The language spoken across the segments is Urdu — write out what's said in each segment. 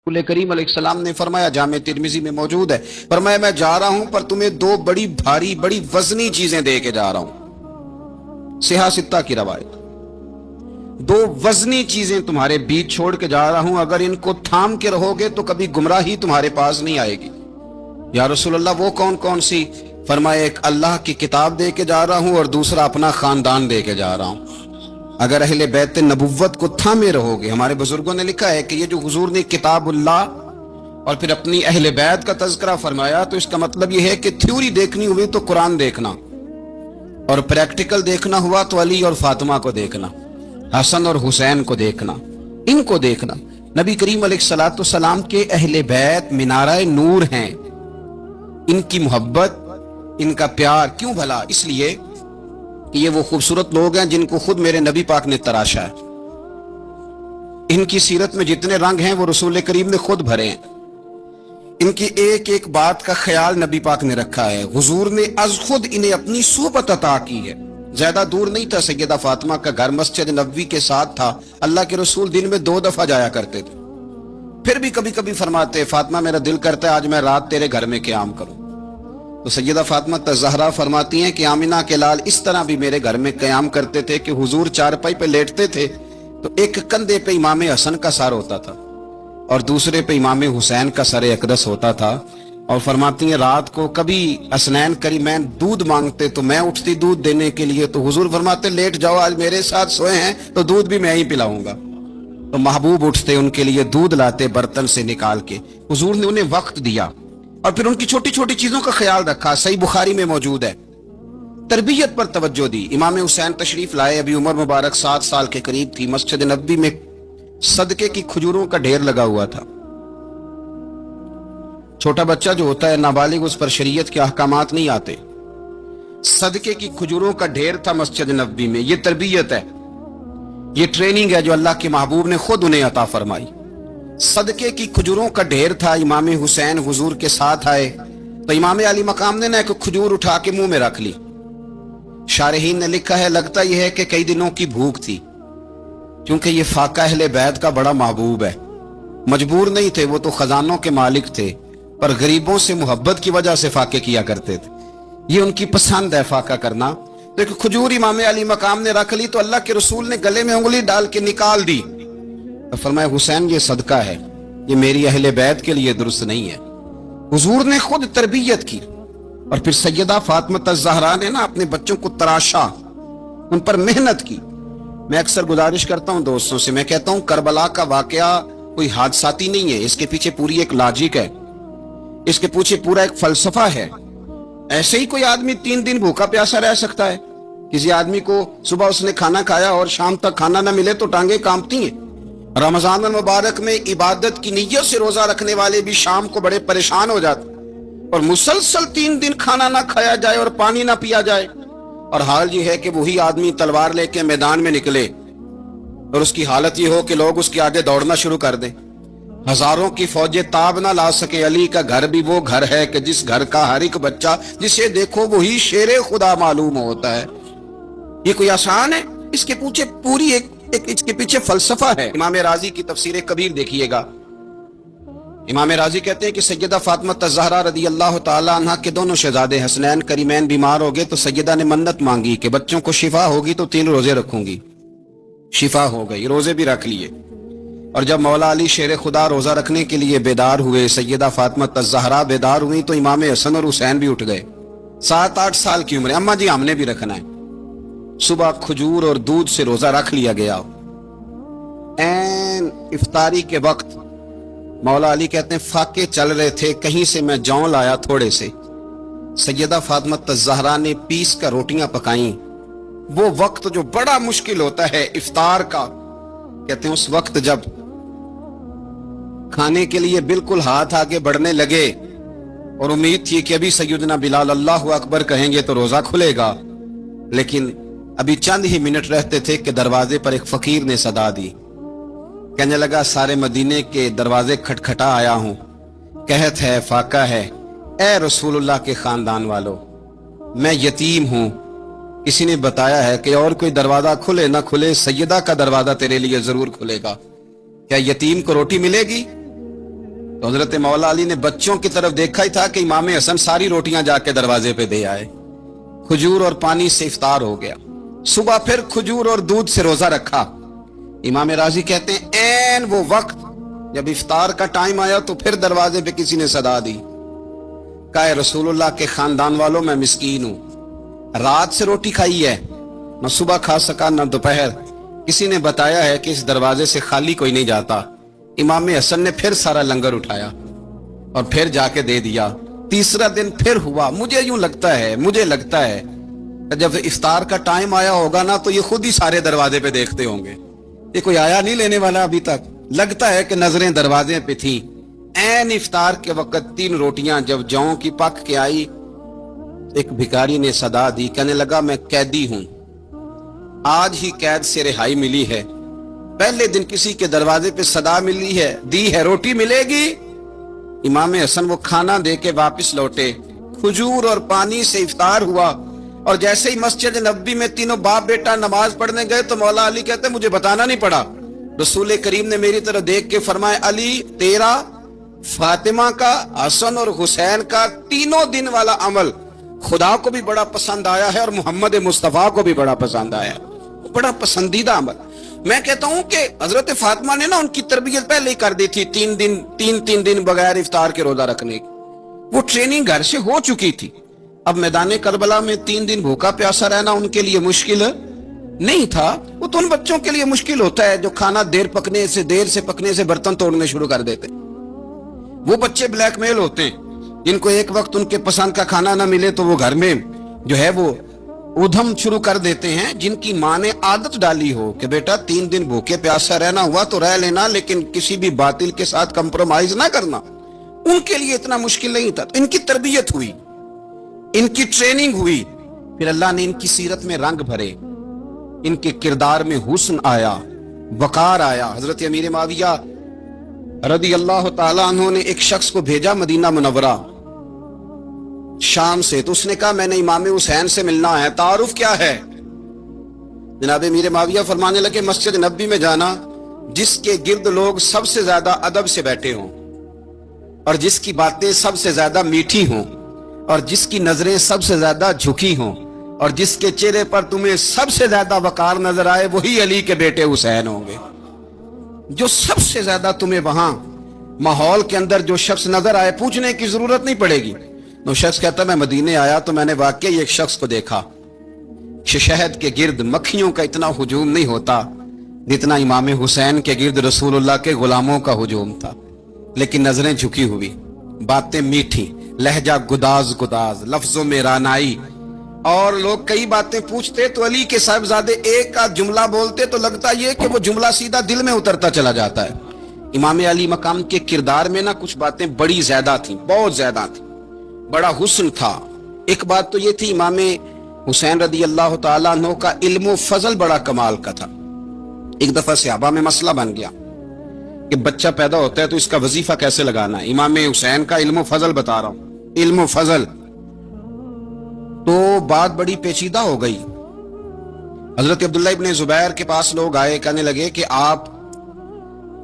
رسول کریم علیہ السلام نے فرمایا، جامع ترمذی میں موجود ہے، فرمایا میں جا رہا ہوں پر تمہیں دو بڑی بھاری بڑی وزنی چیزیں دے کے جا رہا ہوں، صحیح ستہ کی روایت، دو وزنی چیزیں تمہارے بیچ چھوڑ کے جا رہا ہوں، اگر ان کو تھام کے رہو گے تو کبھی گمراہی تمہارے پاس نہیں آئے گی۔ یا رسول اللہ وہ کون کون سی؟ فرمایا ایک اللہ کی کتاب دے کے جا رہا ہوں اور دوسرا اپنا خاندان دے کے جا رہا ہوں۔ اگر اہل بیت نبوت کو تھامے رہو گے، ہمارے بزرگوں نے لکھا ہے کہ یہ جو حضور نے کتاب اللہ اور پھر اپنی اہل بیت کا تذکرہ فرمایا تو اس کا مطلب یہ ہے کہ تھیوری دیکھنی ہوئی تو قرآن دیکھنا، اور پریکٹیکل دیکھنا ہوا تو علی اور فاطمہ کو دیکھنا، حسن اور حسین کو دیکھنا، ان کو دیکھنا۔ نبی کریم علیہ الصلوۃ والسلام کے اہل بیت منارہ نور ہیں، ان کی محبت، ان کا پیار کیوں بھلا؟ اس لیے کہ یہ وہ خوبصورت لوگ ہیں جن کو خود میرے نبی پاک نے تراشا ہے، ان کی سیرت میں جتنے رنگ ہیں وہ رسول کریم نے خود بھرے ہیں، ان کی ایک ایک بات کا خیال نبی پاک نے رکھا ہے، حضور نے از خود انہیں اپنی صحبت عطا کی ہے۔ زیادہ دور نہیں تھا سیدہ فاطمہ کا گھر، مسجد نبوی کے ساتھ تھا، اللہ کے رسول دن میں 2 دفعہ جایا کرتے تھے، پھر بھی کبھی کبھی فرماتے فاطمہ میرا دل کرتا ہے آج میں رات تیرے گھر میں قیام کروں، تو سیدہ فاطمہ الزہرا فرماتی ہیں کہ آمنہ کے لال اس طرح بھی میرے گھر میں قیام کرتے تھے کہ حضور چارپائی پہ لیٹتے تھے تو ایک کندھے پہ امام حسن کا سر ہوتا تھا اور دوسرے پہ امام حسین کا سر اقدس ہوتا تھا، اور فرماتی ہیں رات کو کبھی حسنین کریمین دودھ مانگتے تو میں اٹھتی دودھ دینے کے لیے، تو حضور فرماتے لیٹ جاؤ آج میرے ساتھ سوئے ہیں تو دودھ بھی میں ہی پلاؤں گا، تو محبوب اٹھتے ان کے لیے دودھ لاتے برتن سے نکال کے، حضور نے انہیں وقت دیا اور پھر ان کی چھوٹی چھوٹی چیزوں کا خیال رکھا۔ صحیح بخاری میں موجود ہے، تربیت پر توجہ دی۔ امام حسین تشریف لائے، ابھی عمر مبارک 7 سال کے قریب تھی، مسجد نبوی میں صدقے کی کھجوروں کا ڈھیر لگا ہوا تھا۔ چھوٹا بچہ جو ہوتا ہے نابالغ، اس پر شریعت کے احکامات نہیں آتے، صدقے کی کھجوروں کا ڈھیر تھا مسجد نبوی میں۔ یہ تربیت ہے، یہ ٹریننگ ہے جو اللہ کے محبوب نے خود انہیں عطا فرمائی۔ صدقے کی کھجوروں کا ڈھیر تھا، امام حسین حضور کے ساتھ آئے تو امام علی مقام نے ایک کھجور اٹھا کے منہ میں رکھ لی۔ شارحین نے لکھا ہے لگتا یہ ہے کہ کئی دنوں کی بھوک تھی، کیونکہ یہ فاقہ اہل بیت کا بڑا محبوب ہے، مجبور نہیں تھے، وہ تو خزانوں کے مالک تھے، پر غریبوں سے محبت کی وجہ سے فاقے کیا کرتے تھے، یہ ان کی پسند ہے فاقہ کرنا۔ تو ایک کھجور امام علی مقام نے رکھ لی تو اللہ کے رسول نے گلے میں انگلی ڈال کے نکال دی، فرمایا حسین یہ صدقہ ہے، یہ میری اہل بیت کے لیے درست نہیں ہے۔ حضور نے خود تربیت کی، اور پھر سیدہ فاطمہ الزہرا نے نا اپنے بچوں کو تراشا، ان پر محنت کی۔ میں اکثر گزارش کرتا ہوں دوستوں سے، میں کہتا ہوں کربلا کا واقعہ کوئی حادثاتی نہیں ہے، اس کے پیچھے پوری ایک لاجک ہے، اس کے پیچھے پورا ایک فلسفہ ہے۔ ایسے ہی کوئی آدمی 3 دن بھوکا پیاسا رہ سکتا ہے؟ کسی آدمی کو صبح اس نے کھانا کھایا اور شام تک کھانا نہ ملے تو ٹانگیں کانپتی ہیں۔ رمضان المبارک میں عبادت کی نیت سے روزہ رکھنے والے بھی شام کو بڑے پریشان ہو جاتے، اور مسلسل 3 دن کھانا نہ کھایا جائے اور پانی نہ پیا جائے، اور حال یہ ہے کہ وہی آدمی تلوار لے کے میدان میں نکلے اور اس کی حالت یہ ہو کہ لوگ اس کے آگے دوڑنا شروع کر دیں، ہزاروں کی فوجیں تاب نہ لا سکے۔ علی کا گھر بھی وہ گھر ہے کہ جس گھر کا ہر ایک بچہ جسے دیکھو وہی شیر خدا معلوم ہوتا ہے۔ یہ کوئی آسان ہے؟ اس کے پیچھے پوری اس کے پیچھے فلسفہ ہے۔ امام راضی کی تفسیر کبیر دیکھیے گا، امام راضی کہتے ہیں کہ سیدہ فاطمہ الزہرا رضی اللہ تعالی عنہ کے دونوں شہزادے حسنین کریمین بیمار ہو گئے تو سیدہ نے منت مانگی کہ بچوں کو شفا ہوگی تو 3 روزے رکھوں گی، شفا ہو گئی، روزے بھی رکھ لیے۔ اور جب مولا علی شیر خدا روزہ رکھنے کے لیے بیدار ہوئے، سیدہ فاطمہ الزہرا بیدار ہوئی تو امام حسن اور حسین بھی اٹھ گئے، 7-8 سال کی عمر، اماں جی ہم نے بھی رکھنا ہے۔ صبح کھجور اور دودھ سے روزہ رکھ لیا گیا، این افطاری کے وقت مولا علی کہتے ہیں فاقے چل رہے تھے، کہیں سے میں جوں لایا تھوڑے سے، سیدہ فاطمہ الزہرا نے پیس کر روٹیاں پکائیں۔ وہ وقت جو بڑا مشکل ہوتا ہے افطار کا، کہتے ہیں اس وقت جب کھانے کے لیے بالکل ہاتھ آگے بڑھنے لگے اور امید تھی کہ ابھی سیدنا بلال اللہ اکبر کہیں گے تو روزہ کھلے گا، لیکن ابھی چند ہی منٹ رہتے تھے کہ دروازے پر ایک فقیر نے صدا دی، کہنے لگا سارے مدینے کے دروازے کھٹکھٹا آیا ہوں، قحط ہے، فاقہ ہے، اے رسول اللہ کے خاندان والو، میں یتیم ہوں، کسی نے بتایا ہے کہ اور کوئی دروازہ کھلے نہ کھلے سیدہ کا دروازہ تیرے لیے ضرور کھلے گا، کیا یتیم کو روٹی ملے گی؟ تو حضرت مولا علی نے بچوں کی طرف دیکھا ہی تھا کہ امام حسن ساری روٹیاں جا کے دروازے پہ دے آئے، کھجور اور پانی سے افطار ہو گیا۔ صبح پھر کھجور اور دودھ سے روزہ رکھا۔ امام راضی کہتے ہیں این وہ وقت جب افطار کا ٹائم آیا تو پھر دروازے پہ کسی نے صدا دی، کہا رسول اللہ کے خاندان والوں میں مسکین ہوں، رات سے روٹی کھائی ہے، نہ صبح کھا سکا نہ دوپہر، کسی نے بتایا ہے کہ اس دروازے سے خالی کوئی نہیں جاتا۔ امام حسن نے پھر سارا لنگر اٹھایا اور پھر جا کے دے دیا۔ تیسرا دن پھر ہوا۔ مجھے لگتا ہے جب افطار کا ٹائم آیا ہوگا نا تو یہ خود ہی سارے دروازے پہ دیکھتے ہوں گے، یہ کوئی آیا نہیں لینے والا ابھی تک، لگتا ہے کہ نظریں دروازے پہ تھیں۔ این افطار کے وقت 3 روٹیاں جب جاؤں کی پک کے آئی، ایک بھکاری نے صدا دی، کہنے لگا میں قیدی ہوں، آج ہی قید سے رہائی ملی ہے، پہلے دن کسی کے دروازے پہ صدا دی ہے روٹی ملے گی۔ امام حسن وہ کھانا دے کے واپس لوٹے، کھجور اور پانی سے افطار ہوا، اور جیسے ہی مسجد نبوی میں تینوں باپ بیٹا نماز پڑھنے گئے تو مولا علی کہتے ہیں مجھے بتانا نہیں پڑا، رسول کریم نے میری طرف دیکھ کے فرمایا علی تیرا، فاطمہ کا، حسن اور حسین کا 3 دن والا عمل خدا کو بھی بڑا پسند آیا ہے اور محمد مصطفیٰ کو بھی بڑا پسند آیا ہے، بڑا پسندیدہ عمل۔ میں کہتا ہوں کہ حضرت فاطمہ نے نا ان کی تربیت پہلے ہی کر دی تھی، 3 دن بغیر افطار کے روزہ رکھنے کی، وہ ٹریننگ گھر سے ہو چکی تھی۔ اب میدان کربلا میں 3 دن بھوکا پیاسا رہنا ان کے لیے مشکل نہیں تھا، وہ تو ان بچوں کے لیے مشکل ہوتا ہے جو کھانا دیر سے پکنے سے برتن توڑنے شروع کر دیتے، وہ بچے بلیک میل ہوتے ہیں جن کو ایک وقت ان کے پسند کا کھانا نہ ملے تو وہ گھر میں جو ہے وہ ادھم شروع کر دیتے ہیں، جن کی ماں نے عادت ڈالی ہو کہ بیٹا 3 دن بھوکے پیاسا رہنا ہوا تو رہ لینا، لیکن کسی بھی باطل کے ساتھ کمپرومائز نہ کرنا، ان کے لیے اتنا مشکل نہیں تھا۔ ان کی تربیت ہوئی، ان کی ٹریننگ ہوئی، پھر اللہ نے ان کی سیرت میں رنگ بھرے، ان کے کردار میں حسن آیا، وقار آیا۔ حضرت امیر معاویہ رضی اللہ تعالیٰ عنہ نے ایک شخص کو بھیجا مدینہ منورہ شام سے، تو اس نے کہا میں نے امام حسین سے ملنا ہے، تعارف کیا ہے؟ جناب امیر معاویہ فرمانے لگے مسجد نبوی میں جانا جس کے گرد لوگ سب سے زیادہ ادب سے بیٹھے ہوں، اور جس کی باتیں سب سے زیادہ میٹھی ہوں، اور جس کی نظریں سب سے زیادہ جھکی ہوں، اور جس کے چہرے پر تمہیں سب سے زیادہ وقار نظر آئے، وہی علی کے بیٹے حسین ہوں گے۔ جو سب سے زیادہ تمہیں وہاں ماحول کے اندر جو شخص نظر آئے، پوچھنے کی ضرورت نہیں پڑے گی۔ وہ شخص کہتا میں مدینے آیا تو میں نے واقعی ایک شخص کو دیکھا، شہد کے گرد مکھیوں کا اتنا ہجوم نہیں ہوتا جتنا امام حسین کے گرد رسول اللہ کے غلاموں کا ہجوم تھا، لیکن نظریں جھکی ہوئی، باتیں میٹھی، لہجہ گداز، لفظوں میں رانائی، اور لوگ کئی باتیں پوچھتے تو علی کے صاحبزادے ایک آدھ جملہ بولتے تو لگتا یہ کہ وہ جملہ سیدھا دل میں اترتا چلا جاتا ہے۔ امام علی مقام کے کردار میں نا کچھ باتیں بڑی زیادہ تھیں، بہت زیادہ تھیں، بڑا حسن تھا۔ ایک بات تو یہ تھی امام حسین رضی اللہ تعالیٰ عنہ کا علم و فضل بڑا کمال کا تھا۔ ایک دفعہ صحابہ میں مسئلہ بن گیا کہ بچہ پیدا ہوتا ہے تو اس کا وظیفہ کیسے لگانا ہے۔ امام حسین کا علم و فضل بتا رہا ہوں، علم و فضل، تو بات بڑی پیچیدہ ہو گئی۔ حضرت عبداللہ ابن زبیر کے پاس لوگ آئے، کہنے لگے کہ آپ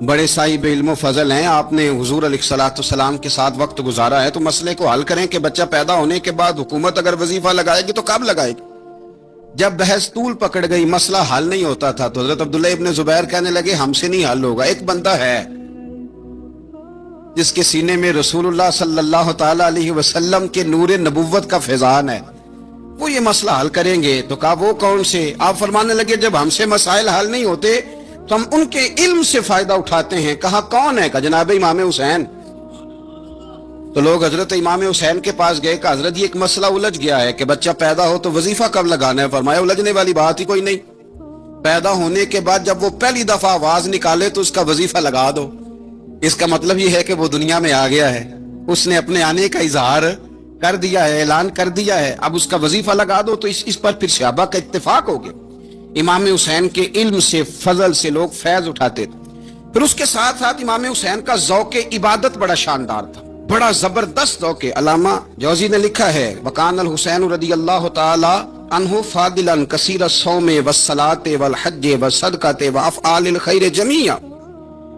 بڑے صاحب علم و فضل ہیں، آپ نے حضور علیہ الصلوۃ والسلام کے ساتھ وقت گزارا ہے، تو مسئلے کو حل کریں کہ بچہ پیدا ہونے کے بعد حکومت اگر وظیفہ لگائے گی تو کب لگائے گی؟ جب بحث طول پکڑ گئی، مسئلہ حل نہیں ہوتا تھا، تو حضرت عبداللہ ابن زبیر کہنے لگے ہم سے نہیں حل ہوگا، ایک بندہ ہے جس کے سینے میں رسول اللہ صلی اللہ تعالی علیہ وسلم کے نور نبوت کا فیضان ہے، وہ یہ مسئلہ حل کریں گے۔ تو کہا وہ کون سے؟ آپ فرمانے لگے جب ہم سے مسائل حل نہیں ہوتے تو ہم ان کے علم سے فائدہ اٹھاتے ہیں۔ کہا کون ہے؟ کہا جناب امام حسین۔ تو لوگ حضرت امام حسین کے پاس گئے کہ حضرت یہ ایک مسئلہ الجھ گیا ہے کہ بچہ پیدا ہو تو وظیفہ کب لگانا ہے؟ فرمایا الجھنے والی بات ہی کوئی نہیں، پیدا ہونے کے بعد جب وہ پہلی دفعہ آواز نکالے تو اس کا وظیفہ لگا دو۔ اس کا مطلب یہ ہے کہ وہ دنیا میں آ گیا ہے، اس نے اپنے آنے کا اظہار کر دیا ہے، اعلان کر دیا ہے، اب اس کا وظیفہ لگا دو۔ تو اس پر پھر صحابہ کا اتفاق ہو گیا۔ امام حسین کے علم سے، فضل سے لوگ فیض اٹھاتے تھے۔ پھر اس کے ساتھ ساتھ امام حسین کا ذوق عبادت بڑا شاندار تھا، بڑا زبردست ذوق۔ علامہ جوزی نے لکھا ہے وکان الحسین رضی اللہ تعالی عنہ فاضلا کثیر الصوم والصلاۃ والحج والصدقۃ وافعال الخیر جمیعا،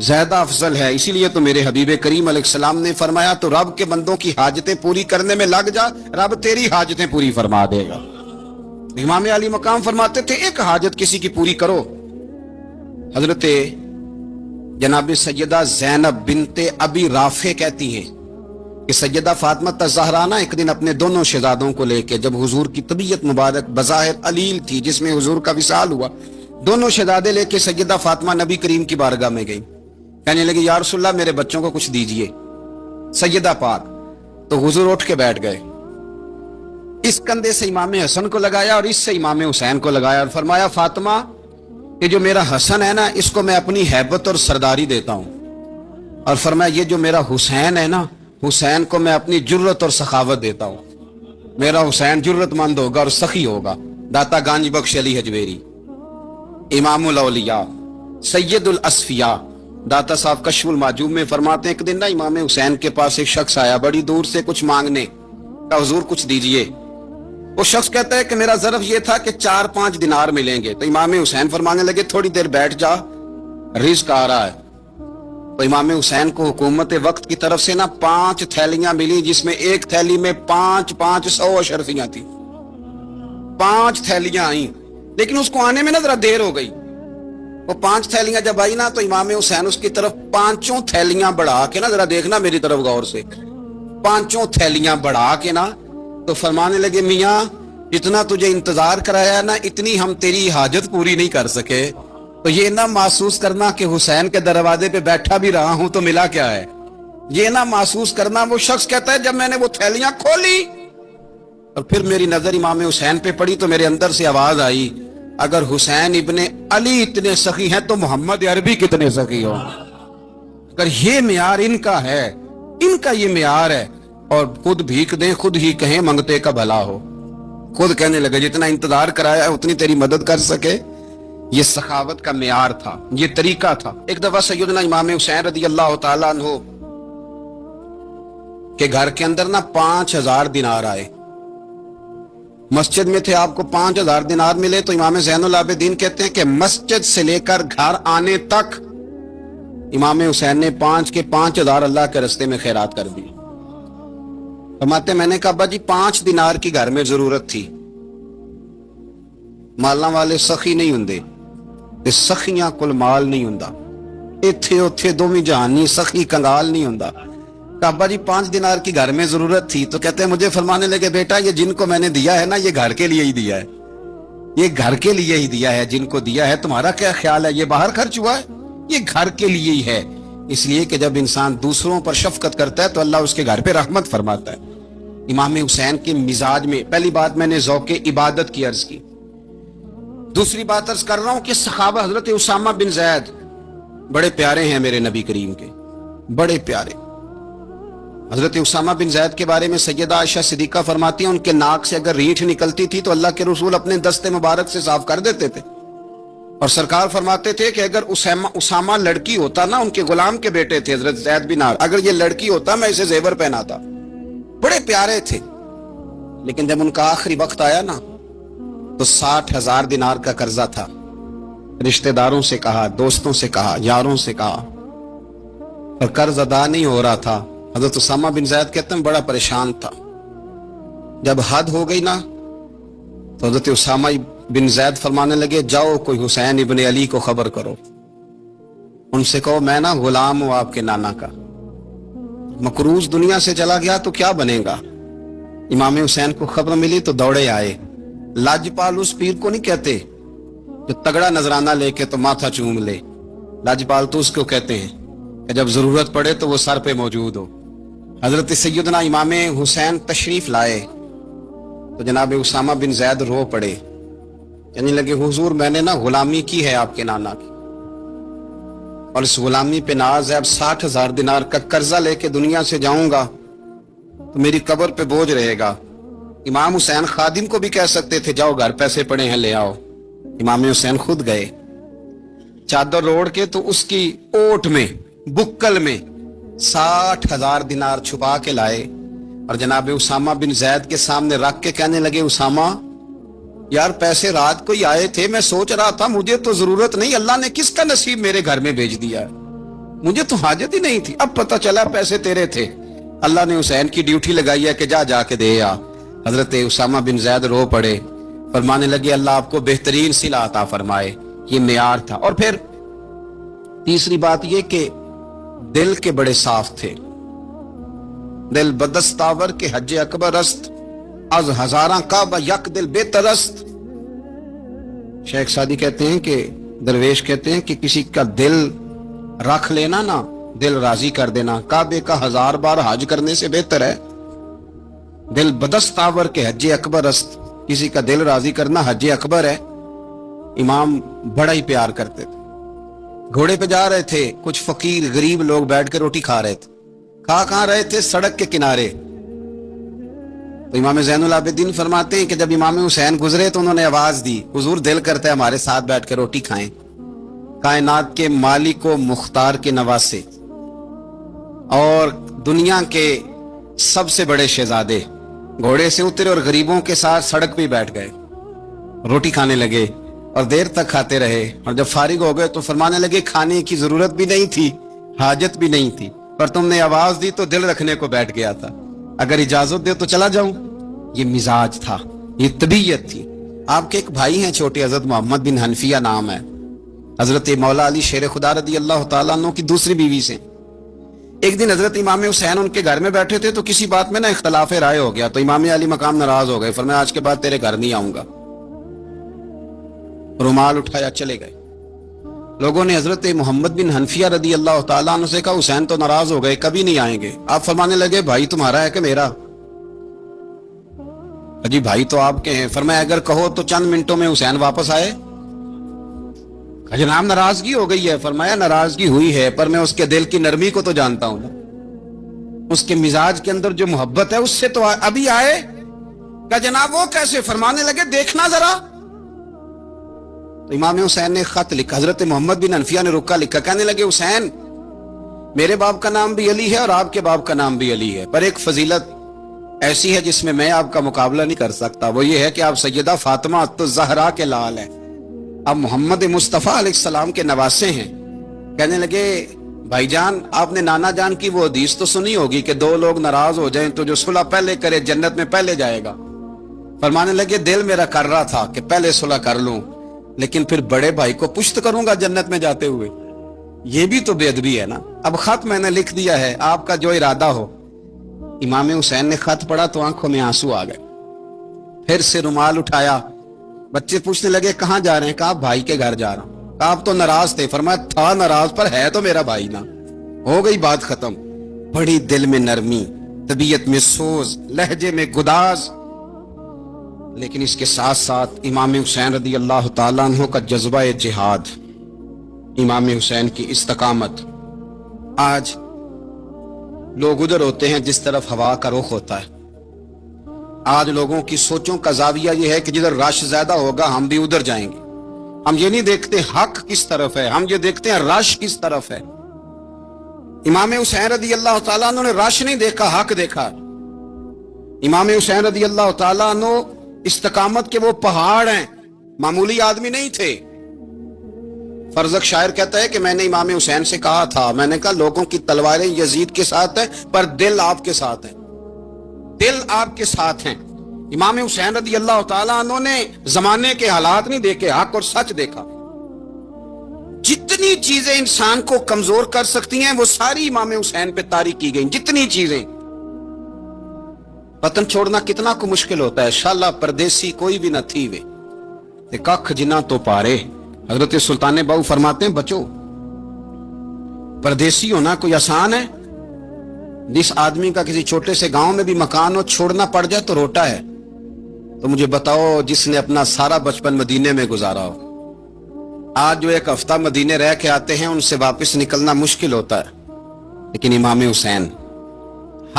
زیادہ افضل ہے. اسی لیے تو میرے حبیب کریم علیہ السلام نے فرمایا تو رب کے بندوں کی حاجتیں پوری کرنے میں لگ جا, رب تیری حاجتیں پوری فرما دے گا. امام علی مقام فرماتے تھے ایک حاجت کسی کی پوری کرو. حضرت جناب سیدہ زینب بنت ابی رافع کہتی ہیں کہ سیدہ فاطمہ الزہرا ایک دن اپنے دونوں شہزادوں کو لے کے, جب حضور کی طبیعت مبارک بظاہر علیل تھی جس میں حضور کا وصال ہوا, دونوں شہزادے لے کے سیدہ فاطمہ نبی کریم کی بارگاہ میں گئی. کہنے لگی یا رسول اللہ میرے بچوں کو کچھ دیجئے سیدہ پاک. تو حضور اٹھ کے بیٹھ گئے, اس کندھے سے امام حسن کو لگایا اور اس سے امام حسین کو لگایا اور فرمایا فاطمہ یہ جو میرا حسن ہے نا اس کو میں اپنی ہیبت اور سرداری دیتا ہوں, اور فرمایا یہ جو میرا حسین ہے نا حسین کو میں اپنی جرت اور سخاوت دیتا ہوں. میرا حسین جرت مند ہوگا اور سخی ہوگا. داتا گانج بخش علی حجویری امام الاولیاء سید الاصفیاء داتا صاحب کشف المعجوب میں فرماتے ہیں ایک دن نا امام حسین کے پاس ایک شخص آیا بڑی دور سے کچھ مانگنے کا, حضور کچھ دیجئے. وہ شخص کہتا ہے کہ میرا ظرف یہ تھا کہ 4-5 دینار ملیں گے. تو امام حسین فرمانے لگے تھوڑی دیر بیٹھ جا, رزق آ رہا ہے. تو امام حسین کو حکومت وقت کی طرف سے نا 5 تھیلیاں ملی جس میں ایک تھیلی میں 500 اشرفیاں تھی. 5 تھیلیاں آئیں لیکن اس کو آنے میں نا ذرا دیر ہو گئی. وہ 5 تھیلیاں جب آئی نا تو امام حسین اس کی طرف 5 تھیلیاں بڑھا کے نا, ذرا دیکھنا میری طرف غور سے, 5 تھیلیاں بڑھا کے نا تو فرمانے لگے میاں جتنا تجھے انتظار کرایا ہے نا اتنی ہم تیری حاجت پوری نہیں کر سکے. تو یہ نہ محسوس کرنا کہ حسین کے دروازے پہ بیٹھا بھی رہا ہوں تو ملا کیا ہے. یہ نہ محسوس کرنا. وہ شخص کہتا ہے جب میں نے وہ تھیلیاں کھولی اور پھر میری نظر امام حسین پہ پڑی تو میرے اندر سے آواز آئی اگر حسین ابن علی اتنے سخی ہیں تو محمد عربی کتنے سخی ہوں. اگر یہ معیار ان کا ہے, ان کا یہ معیار ہے, اور خود بھیک دیں خود ہی کہیں منگتے کا بھلا ہو, خود کہنے لگے جتنا انتظار کرایا ہے اتنی تیری مدد کر سکے. یہ سخاوت کا معیار تھا, یہ طریقہ تھا. ایک دفعہ سیدنا امام حسین رضی اللہ تعالیٰ عنہ کے گھر کے اندر نا 5000 دینار آئے. مسجد میں تھے, آپ کو 5000 دینار ملے تو امام زین العابدین کہتے ہیں کہ مسجد سے لے کر گھر آنے تک امام حسین نے 5 کے 5000 اللہ کے رستے میں خیرات کر دی. فرماتے میں نے کہا ابا جی 5 دینار کی گھر میں ضرورت تھی, مالاں والے سخی نہیں ہوندے تے سخیاں کل مال نہیں ہوندا, ایتھے اوتھے دوویں جہانی سخی کنگال نہیں ہوندا. ابا جی 5 دینار کی گھر میں ضرورت تھی. تو کہتے ہیں مجھے فرمانے لگے بیٹا یہ جن کو میں نے دیا ہے نا یہ گھر کے لیے ہی دیا ہے, یہ گھر کے لیے ہی دیا ہے. جن کو دیا ہے تمہارا کیا خیال ہے, یہ باہر خرچ ہوا ہے, یہ گھر کے لیے ہی ہے. اس لیے کہ جب انسان دوسروں پر شفقت کرتا ہے تو اللہ اس کے گھر پہ رحمت فرماتا ہے. امام حسین کے مزاج میں پہلی بات میں نے ذوق عبادت کی عرض کی. دوسری بات عرض کر رہا ہوں کہ صحابہ حضرت اسامہ بن زید بڑے پیارے ہیں میرے نبی کریم کے, بڑے پیارے. حضرت اسامہ بن زید کے بارے میں سیدہ عائشہ صدیقہ فرماتی ہیں ان کے ناک سے اگر ریٹھ نکلتی تھی تو اللہ کے رسول اپنے دست مبارک سے صاف کر دیتے تھے. اور سرکار فرماتے تھے کہ اگر اسامہ لڑکی ہوتا نا, ان کے غلام کے بیٹے تھے حضرت زید بن عامر, اگر یہ لڑکی ہوتا میں اسے زیور پہناتا. بڑے پیارے تھے. لیکن جب ان کا آخری وقت آیا نا تو 60,000 دینار کا قرضہ تھا. رشتہ داروں سے کہا, دوستوں سے کہا, یاروں سے کہا, اور قرض ادا نہیں ہو رہا تھا. حضرت اسامہ بن زید کہتے ہیں بڑا پریشان تھا. جب حد ہو گئی نا تو حضرت اسامہ بن زید فرمانے لگے جاؤ کوئی حسین ابن علی کو خبر کرو, ان سے کہو میں نا غلام ہوں آپ کے نانا کا, مقروض دنیا سے چلا گیا تو کیا بنے گا. امام حسین کو خبر ملی تو دوڑے آئے. لاجپال اس پیر کو نہیں کہتے جو تگڑا نذرانہ لے کے تو ماتھا چوم لے, لاجپال تو اس کو کہتے ہیں کہ جب ضرورت پڑے تو وہ سر پہ موجود ہو. حضرت سیدنا امام حسین تشریف لائے تو جناب اسامہ بن زید رو پڑے, کہنے لگے حضور میں نے نا غلامی کی ہے آپ کے نانا کی, اور اس غلامی پہ ناز ہے. اب 60,000 دینار کا قرضہ لے کے دنیا سے جاؤں گا تو میری قبر پہ بوجھ رہے گا. امام حسین خادم کو بھی کہہ سکتے تھے جاؤ گھر پیسے پڑے ہیں لے آؤ. امام حسین خود گئے, چادر اوڑھ کے تو اس کی اوٹ میں بکل میں 60,000 دینار چھپا کے لائے اور جناب اسامہ بن زید کے سامنے رکھ کے کہنے لگے اسامہ یار پیسے رات کو ہی آئے تھے, میں سوچ رہا تھا مجھے تو ضرورت نہیں, اللہ نے کس کا نصیب میرے گھر میں بھیج دیا ہے. مجھے تو حاجت ہی نہیں تھی، اب پتہ چلا پیسے تیرے تھے۔ اللہ نے حسین کی ڈیوٹی لگائی ہے کہ جا کے دے آ۔ حضرت اسامہ بن زید رو پڑے، فرمانے لگے اللہ آپ کو بہترین صلہ عطا فرمائے۔ یہ معیار تھا۔ اور پھر تیسری بات یہ کہ دل کے بڑے صاف تھے۔ دل بدستاور کے حج اکبر است، از ہزاراں کعبہ یک دل بہتر است۔ شیخ سعدی کہتے ہیں کہ درویش کہتے ہیں کہ کسی کا دل رکھ لینا نا، دل راضی کر دینا، کعبے کا 1000 بار حج کرنے سے بہتر ہے۔ دل بدستاور کے حج اکبر است، کسی کا دل راضی کرنا حج اکبر ہے۔ امام بڑا ہی پیار کرتے تھے۔ گھوڑے پہ جا رہے تھے، کچھ فقیر غریب لوگ بیٹھ کے روٹی کھا رہے تھے۔ کہاں رہے تھے؟ سڑک کے کنارے۔ تو امام زین العابدین فرماتے ہیں کہ جب امام حسین گزرے تو انہوں نے آواز دی، حضور دل کرتا ہے ہمارے ساتھ بیٹھ کے روٹی کھائیں۔ کائنات کے مالک و مختار کے نواسے اور دنیا کے سب سے بڑے شہزادے گھوڑے سے اترے اور غریبوں کے ساتھ سڑک پہ بیٹھ گئے، روٹی کھانے لگے اور دیر تک کھاتے رہے۔ اور جب فارغ ہو گئے تو فرمانے لگے کھانے کی ضرورت بھی نہیں تھی، حاجت بھی نہیں تھی، پر تم نے آواز دی تو دل رکھنے کو بیٹھ گیا تھا، اگر اجازت دے تو چلا جاؤں۔ یہ مزاج تھا، یہ طبیعت تھی۔ آپ کے ایک بھائی ہیں چھوٹے، حضرت محمد بن حنفیہ نام ہے، حضرت مولا علی شیر خدا رضی اللہ تعالیٰ عنہ کی دوسری بیوی سے۔ ایک دن حضرت امام حسین ان کے گھر میں بیٹھے تھے تو کسی بات میں نا اختلاف رائے ہو گیا، تو امام علی مقام ناراض ہو گئے، فرمایا آج کے بعد تیرے گھر نہیں آؤں گا۔ رومال اٹھایا چلے گئے۔ لوگوں نے حضرت محمد بن حنفیہ رضی اللہ تعالیٰ عنہ سے کہا حسین تو ناراض ہو گئے، کبھی نہیں آئیں گے۔ آپ فرمانے لگے بھائی تمہارا ہے کہ میرا؟ جی بھائی تو آپ کے ہیں۔ فرمایا اگر کہو تو چند منٹوں میں حسین واپس آئے۔ جناب ناراضگی ہو گئی ہے۔ فرمایا ناراضگی ہوئی ہے پر میں اس کے دل کی نرمی کو تو جانتا ہوں نا، اس کے مزاج کے اندر جو محبت ہے اس سے تو ابھی آئے۔ کہ جناب وہ کیسے؟ فرمانے لگے دیکھنا ذرا۔ تو امام حسین نے خط لکھا، حضرت محمد بن حنفیہ نے رکا لکھا، کہنے لگے حسین میرے باپ کا نام بھی علی ہے اور آپ کے باپ کا نام بھی علی ہے، پر ایک فضیلت ایسی ہے جس میں آپ کا مقابلہ نہیں کر سکتا، وہ یہ ہے کہ آپ سیدہ فاطمہ الزہرا کے لال ہیں، آپ محمد مصطفیٰ علیہ السلام کے نواسے ہیں۔ کہنے لگے بھائی جان آپ نے نانا جان کی وہ حدیث تو سنی ہوگی کہ دو لوگ ناراض ہو جائیں تو جو صلح پہلے کرے جنت میں پہلے جائے گا۔ فرمانے لگے دل میرا کر رہا تھا کہ پہلے صلح کر لوں، لیکن پھر بڑے بھائی کو پشت کروں گا جنت میں جاتے ہوئے، یہ بھی تو بے ادبی ہے نا۔ اب خط میں نے لکھ دیا ہے، آپ کا جو ارادہ ہو۔ امام حسین نے خط پڑھا تو آنکھوں میں آنسو آ گئے، پھر سے رومال اٹھایا۔ بچے پوچھنے لگے کہاں جا رہے ہیں؟ کہا بھائی کے گھر جا رہا ہوں۔ کہا آپ تو ناراض تھے؟ فرمایا تھا ناراض پر ہے تو میرا بھائی نا، ہو گئی بات ختم۔ بڑی دل میں نرمی، طبیعت میں سوز، لہجے میں گداز، لیکن اس کے ساتھ ساتھ امام حسین رضی اللہ تعالیٰ عنہ کا جذبہ جہاد، امام حسین کی استقامت۔ آج لوگ ادھر ہوتے ہیں جس طرف ہوا کا رخ ہوتا ہے۔ آج لوگوں کی سوچوں کا زاویہ یہ ہے کہ جدھر رش زیادہ ہوگا ہم بھی ادھر جائیں گے۔ ہم یہ نہیں دیکھتے حق کس طرف ہے، ہم یہ دیکھتے ہیں رش کس طرف ہے۔ امام حسین رضی اللہ تعالیٰ عنہ نے رش نہیں دیکھا، حق دیکھا۔ امام حسین رضی اللہ تعالیٰ عنہ استقامت کے وہ پہاڑ ہیں، معمولی آدمی نہیں تھے۔ فرزق شاعر کہتا ہے کہ میں نے امام حسین سے کہا تھا، میں نے کہا لوگوں کی تلواریں یزید کے ساتھ ہیں پر دل آپ کے ساتھ ہیں، دل آپ کے ساتھ ہیں۔ امام حسین رضی اللہ تعالیٰ عنہ نے زمانے کے حالات نہیں دیکھے، حق اور سچ دیکھا۔ جتنی چیزیں انسان کو کمزور کر سکتی ہیں وہ ساری امام حسین پہ طاری کی گئیں، جتنی چیزیں۔ وطن چھوڑنا کتنا کو مشکل ہوتا ہے، شالا پردیسی کوئی بھی نہ تھی وے تے ککھ جنہ تو پارے۔ حضرت سلطان باؤ فرماتے ہیں بچو پردیسی ہونا کوئی آسان ہے؟ جس آدمی کا کسی چھوٹے سے گاؤں میں بھی مکان ہو چھوڑنا پڑ جائے تو روٹا ہے، تو مجھے بتاؤ جس نے اپنا سارا بچپن مدینے میں گزارا ہو۔ آج جو ایک ہفتہ مدینے رہ کے آتے ہیں ان سے واپس نکلنا مشکل ہوتا ہے، لیکن امام حسین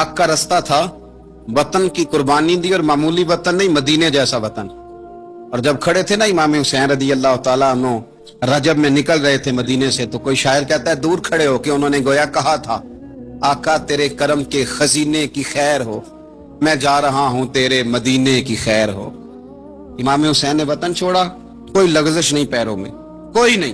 حق کا رستہ تھا، وطن کی قربانی دی، اور معمولی وطن نہیں، مدینے جیسا وطن۔ اور جب کھڑے تھے نا امام حسین رضی اللہ تعالیٰ عنہ رجب میں نکل رہے تھے مدینے سے، تو کوئی شاعر کہتا ہے دور کھڑے ہو کے انہوں نے گویا کہا تھا آقا تیرے کرم کے خزینے کی خیر ہو، میں جا رہا ہوں تیرے مدینے کی خیر ہو۔ امام حسین نے وطن چھوڑا، کوئی لغزش نہیں پیروں میں، کوئی نہیں۔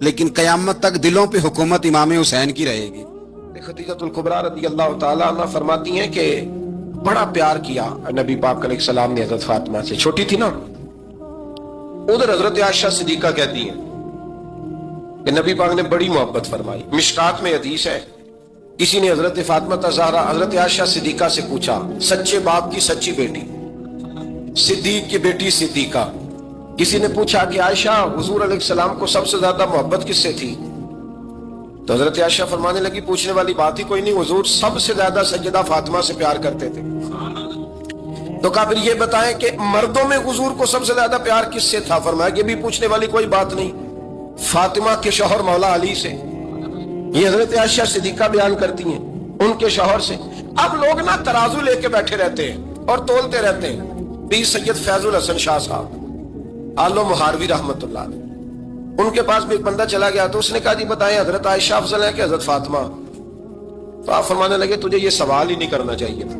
لیکن قیامت تک دلوں پہ حکومت امام حسین کی رہے گی. خدیجۃ الکبریٰ رضی اللہ تعالیٰ عنہ فرماتی ہیں کہ بڑا پیار کیا نبی پاک علیہ السلام نے حضرت فاطمہ سے. چھوٹی تھی نا. ادھر حضرت عائشہ صدیقہ کہتی ہیں کہ نبی پاک نے بڑی محبت فرمائی. مشکات میں حدیث ہے, کسی نے حضرت فاطمہ زہرا حضرت عائشہ صدیقہ سے پوچھا, سچے باپ کی سچی بیٹی, صدیق کی بیٹی صدیقہ. کسی نے پوچھا کہ عائشہ حضور علیہ السلام کو سب سے زیادہ محبت کس سے تھی؟ تو حضرت عائشہ فرمانے لگی پوچھنے والی بات ہی کوئی نہیں, حضور سب سے زیادہ سیدہ فاطمہ سے پیار کرتے تھے. تو کہا پھر یہ بتائیں کہ مردوں میں حضور کو سب سے زیادہ پیار کس سے تھا؟ فرمایا یہ بھی پوچھنے والی کوئی بات نہیں, فاطمہ کے شوہر مولا علی سے. یہ حضرت عائشہ صدیقہ بیان کرتی ہیں ان کے شوہر سے. اب لوگ نا ترازو لے کے بیٹھے رہتے ہیں اور تولتے رہتے ہیں. پیر سید فیض الحسن شاہ صاحب آل و مہاروی رحمت اللہ علیہ, ان کے پاس بھی ایک بندہ چلا گیا تو اس نے کہا جی بتائیں حضرت عائشہ افضل ہے کہ حضرت فاطمہ؟ تو آپ فرمانے لگے تجھے یہ سوال ہی نہیں کرنا چاہیے تھا.